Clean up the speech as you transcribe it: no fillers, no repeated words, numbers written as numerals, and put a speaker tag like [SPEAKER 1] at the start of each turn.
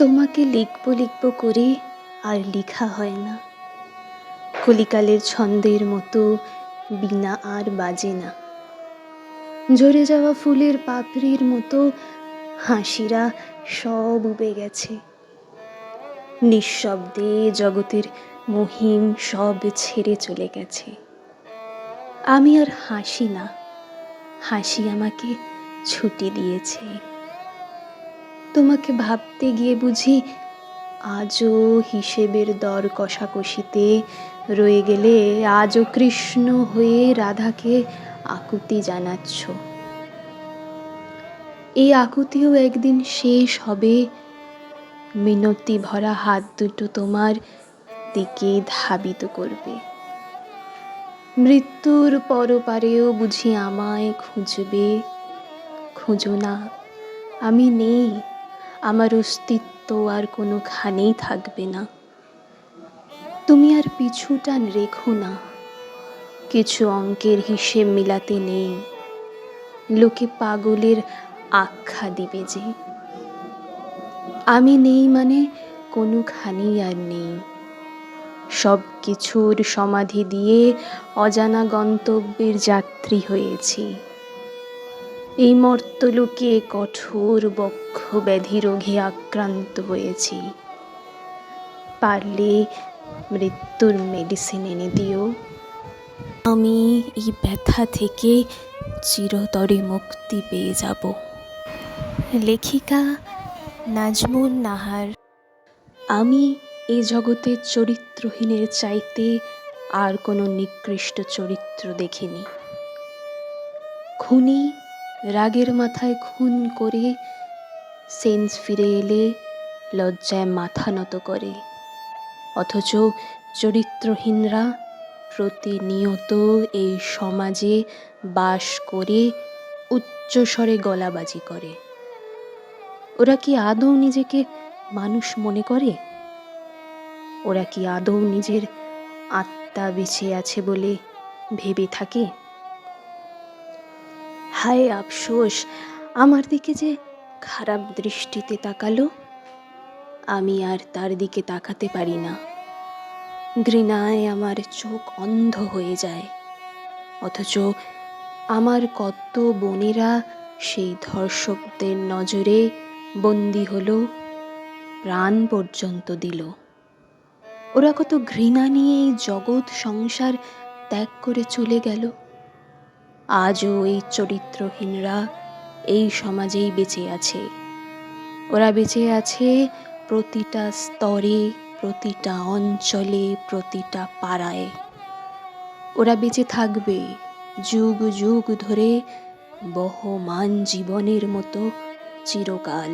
[SPEAKER 1] তোমাকে লিখব লিখব করে আর লিখা হয় না। কলিকালের ছন্দের মতো বীণা আর বাজে না। ঝরে যাওয়া ফুলের পাপড়ির মতো হাসিরা সব উবে গেছে। নিঃশব্দে জগতের মহিম সব ছেড়ে চলে গেছে। আমি আর হাসি না, হাসি আমাকে ছুটি দিয়েছে। তোমাকে ভাবতে গিয়ে বুঝি আজও হিসেবের দর কষাকষিতে রয়ে গেলে আজও কৃষ্ণ হয়ে রাধাকে আকুতি জানাচ্ছ। এই আকুতিও একদিন শেষ হবে, মিনতি ভরা হাত দুটো তোমার দিকে ধাবিত করবে। মৃত্যুর পরপারেও বুঝি আমায় খুঁজবে। খুঁজো না, আমি নেই, আমার অস্তিত্ব আর কোনোখানেই থাকবে না। তুমি আর পিছুটান রেখো না, কিছু অঙ্কের হিসেব মিলাতে নেই। লোকে পাগলের আখ্যা দিবে যে আমি নেই, মানে কোনোখানেই আর নেই। সব কিছুর সমাধি দিয়ে অজানা গন্তব্যের যাত্রী হয়েছি। এই মর্তলোকে কঠোর বক্ষ ব্যাধি রোগে আক্রান্ত হয়েছি। পারলে মৃত্যুর মেডিসিন এনে দিও, আমি এই ব্যথা থেকে চিরতরে মুক্তি পেয়ে যাব। লেখিকা নাজমুন নাহার। আমি এই জগতের চরিত্রহীনের চাইতে আর কোনো নিকৃষ্ট চরিত্র দেখিনি। খুনি রাগের মাথায় খুন করে সেন্স ফিরে এলে লজ্জায় মাথা নত করে, অথচ চরিত্রহীনরা প্রতিনিয়ত এই সমাজে বাস করে উচ্চস্বরে গলাবাজি করে। ওরা কি আদৌ নিজেকে মানুষ মনে করে? ওরা কি আদৌ নিজের আত্মা বেঁচে আছে বলে ভেবে থাকে? হায় আফসোস, আমার দিকে যে খারাপ দৃষ্টিতে তাকালো, আমি আর তার দিকে তাকাতে পারি না। ঘৃণায় আমার চোখ অন্ধ হয়ে যায়, অথচ আমার কত বোনেরা সেই ধর্ষকদের নজরে বন্দী হলো, প্রাণ পর্যন্ত দিল। ওরা কত ঘৃণা নিয়ে এই জগৎ সংসার ত্যাগ করে চলে গেল। আজও এই চরিত্রহীনরা এই সমাজেই বেঁচে আছে। ওরা বেঁচে আছে প্রতিটা স্তরে, প্রতিটা অঞ্চলে, প্রতিটা পাড়ায়। ওরা বেঁচে থাকবে যুগ যুগ ধরে, বহমান জীবনের মতো চিরকাল।